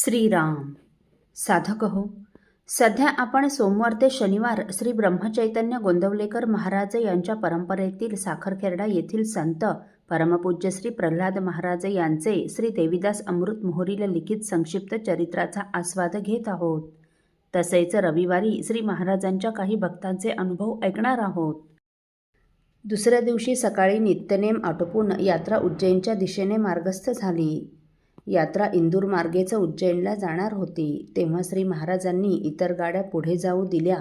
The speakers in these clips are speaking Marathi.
श्रीराम. साधक हो, सध्या आपण सोमवार ते शनिवार श्री ब्रह्मचैतन्य गोंदवलेकर महाराज यांच्या परंपरेतील साखरखेर्डा येथील संत परमपूज्य श्री प्रल्हाद महाराज यांचे श्री देवीदास अमृत मोहरील लिखित संक्षिप्त चरित्राचा आस्वाद घेत आहोत. तसेच रविवारी श्री महाराजांच्या काही भक्तांचे अनुभव ऐकणार आहोत. दुसऱ्या दिवशी सकाळी नित्यनेम आटोपून यात्रा उज्जैनच्या दिशेने मार्गस्थ झाली. यात्रा इंदूर मार्गेच उज्जैनला जाणार होती. तेव्हा श्री महाराजांनी इतर गाड्या पुढे जाऊ दिल्या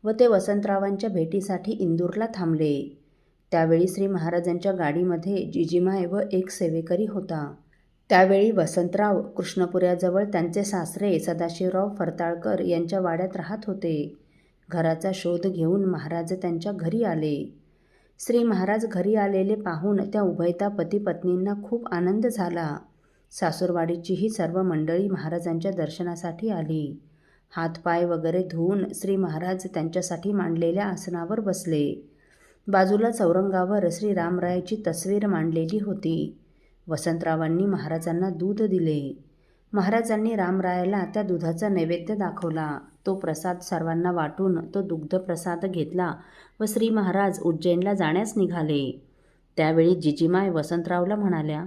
व ते वसंतरावांच्या भेटीसाठी इंदूरला थांबले. त्यावेळी श्री महाराजांच्या गाडीमध्ये जिजीमाय व एक सेवेकरी होता. त्यावेळी वसंतराव कृष्णपुऱ्याजवळ त्यांचे सासरे सदाशिवराव फरताळकर यांच्या वाड्यात राहत होते. घराचा शोध घेऊन महाराज त्यांच्या घरी आले. श्री महाराज घरी आलेले पाहून त्या उभयता पती पत्नींना खूप आनंद झाला. सासूरवाडीचीही सर्व मंडळी महाराजांच्या दर्शनासाठी आली. हातपाय वगैरे धुवून श्री महाराज त्यांच्यासाठी मांडलेल्या आसनावर बसले. बाजूला चौरंगावर श्री रामरायाची तस्वीर मांडलेली होती. वसंतरावांनी महाराजांना दूध दिले. महाराजांनी रामरायाला त्या दुधाचा नैवेद्य दाखवला. तो प्रसाद सर्वांना वाटून तो दुग्ध प्रसाद घेतला व श्री महाराज उज्जैनला जाण्यास निघाले. त्यावेळी जिजीमाय वसंतरावला म्हणाल्या,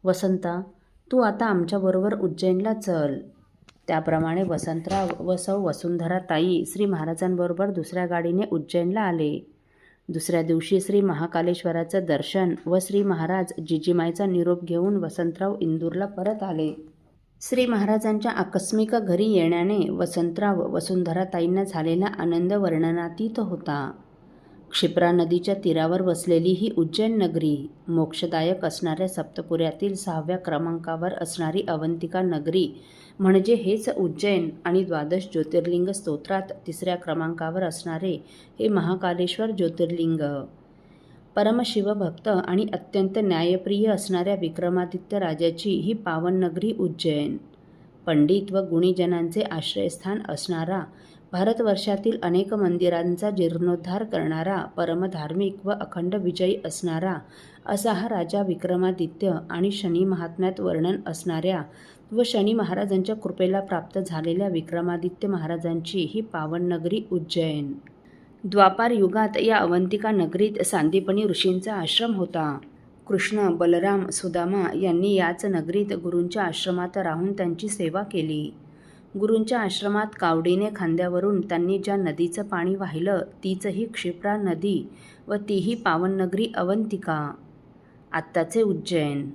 वसंता, तू आता आमच्याबरोबर उज्जैनला चल. त्याप्रमाणे वसंतराव व सौ वसुंधरा ताई श्री महाराजांबरोबर दुसऱ्या गाडीने उज्जैनला आले. दुसऱ्या दिवशी श्री महाकालेश्वराचं दर्शन व श्री महाराज जिजीमायचा निरोप घेऊन वसंतराव इंदूरला परत आले. श्री महाराजांच्या आकस्मिक घरी येण्याने वसंतराव वसुंधरा ताईंना झालेला आनंद वर्णनातीत होता. क्षिप्रा नदीच्या तीरावर वसलेली ही उज्जैन नगरी, मोक्षदायक असणाऱ्या सप्तपुऱ्यातील 6व्या क्रमांकावर असणारी अवंतिका नगरी म्हणजे हेच उज्जैन आणि 12 ज्योतिर्लिंग स्तोत्रात 3ऱ्या क्रमांकावर असणारे हे महाकालेश्वर ज्योतिर्लिंग. परमशिवभक्त आणि अत्यंत न्यायप्रिय असणाऱ्या विक्रमादित्य राजाची ही पावन नगरी उज्जैन. पंडित व गुणीजनांचे आश्रयस्थान असणारा, भारतवर्षातील अनेक मंदिरांचा जीर्णोद्धार करणारा, परमधार्मिक व अखंड विजयी असणारा असा हा राजा विक्रमादित्य आणि शनी महात्म्यात वर्णन असणाऱ्या व शनी महाराजांच्या कृपेला प्राप्त झालेल्या विक्रमादित्य महाराजांची ही पावन नगरी उज्जैन. द्वापार युगात या अवंतिका नगरीत सांदीपनी ऋषींचा आश्रम होता. कृष्ण, बलराम, सुदामा यांनी याच नगरीत गुरूंच्या आश्रमात राहून त्यांची सेवा केली. गुरूंच्या आश्रमात कावडीने खांद्यावरून त्यांनी ज्या नदीचं पाणी वाहिलं तीच ही क्षिप्रा नदी व तीही पावन नगरी अवंतिका, आत्ताचे उज्जैन.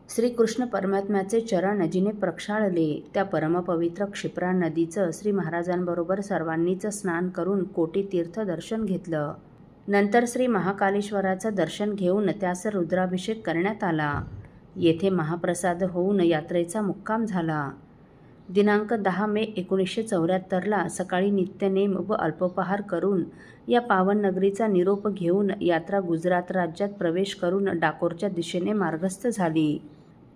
श्रीकृष्ण परमात्म्याचे चरण जिने प्रक्षाळले त्या परमपवित्र क्षिप्रा नदीचं श्री महाराजांबरोबर सर्वांनीच स्नान करून कोटी तीर्थ दर्शन घेतलं. नंतर श्री महाकालेश्वराचं दर्शन घेऊन त्यास रुद्राभिषेक करण्यात आला. येथे महाप्रसाद होऊन यात्रेचा मुक्काम झाला. दिनांक 10 मे 1974ला सकाळी नित्यनेम व अल्पोपहार करून या पावन नगरीचा निरोप घेऊन यात्रा गुजरात राज्यात प्रवेश करून डाकोरच्या दिशेने मार्गस्थ झाली.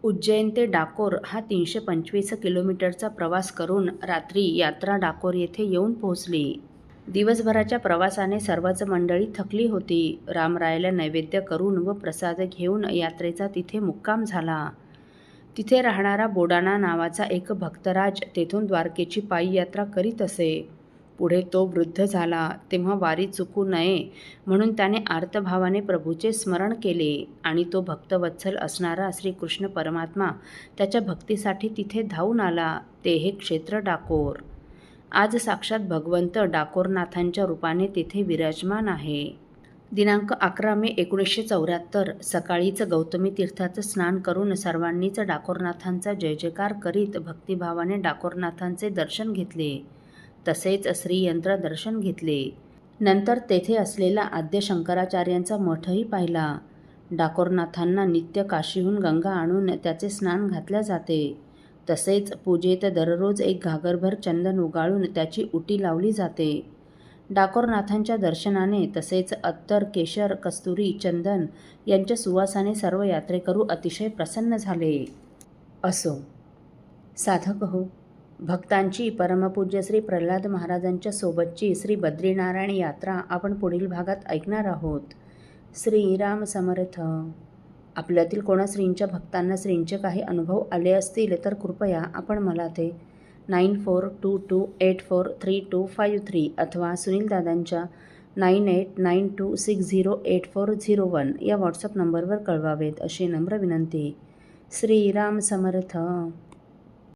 उज्जैन ते डाकोर हा 325 किलोमीटरचा प्रवास करून रात्री यात्रा डाकोर येथे येऊन पोहोचली. दिवसभराच्या प्रवासाने सर्वच मंडळी थकली होती. रामरायाला नैवेद्य करून व प्रसाद घेऊन यात्रेचा तिथे मुक्काम झाला. तिथे राहणारा बोडाणा नावाचा एक भक्तराज तेथून द्वारकेची पायी यात्रा करीत असे. पुढे तो वृद्ध झाला तेव्हा वारी चुकू नये म्हणून त्याने आर्तभावाने प्रभूचे स्मरण केले आणि तो भक्तवत्सल असणारा श्रीकृष्ण परमात्मा त्याच्या भक्तीसाठी तिथे धावून आला. ते हे क्षेत्र डाकोर. आज साक्षात भगवंत डाकोरनाथांच्या रूपाने तिथे विराजमान आहे. दिनांक 11 मे 1974 सकाळीच गौतमी तीर्थाचं स्नान करून सर्वांनीच डाकोरनाथांचा जय जयकार करीत भक्तिभावाने डाकोरनाथांचे दर्शन घेतले. तसेच श्रीयंत्र दर्शन घेतले. नंतर तेथे असलेला आद्य शंकराचार्यांचा मठही पाहिला. डाकोरनाथांना नित्य काशीहून गंगा आणून त्याचे स्नान घातल्या जाते. तसेच पूजेत दररोज एक घागरभर चंदन उगाळून त्याची उटी लावली जाते. डाकोरनाथांच्या दर्शनाने तसेच अत्तर, केशर, कस्तुरी, चंदन यांच्या सुवासाने सर्व यात्रेकरू अतिशय प्रसन्न झाले. असो साधक हो, भक्तांची परमपूज्य श्री प्रल्हाद महाराजांच्या सोबतची श्री बद्रीनारायण यात्रा आपण पुढील भागात ऐकणार आहोत. श्रीराम समर्थ. आपल्यातील कोणा श्रींच्या भक्तांना श्रींचे काही अनुभव आले असतील तर कृपया आपण मला ते 9422843253 अथवा सुनीलदादांच्या 9892608401 या व्हॉट्सअप नंबरवर कळवावेत अशी नम्र विनंती. श्रीराम समर्थ.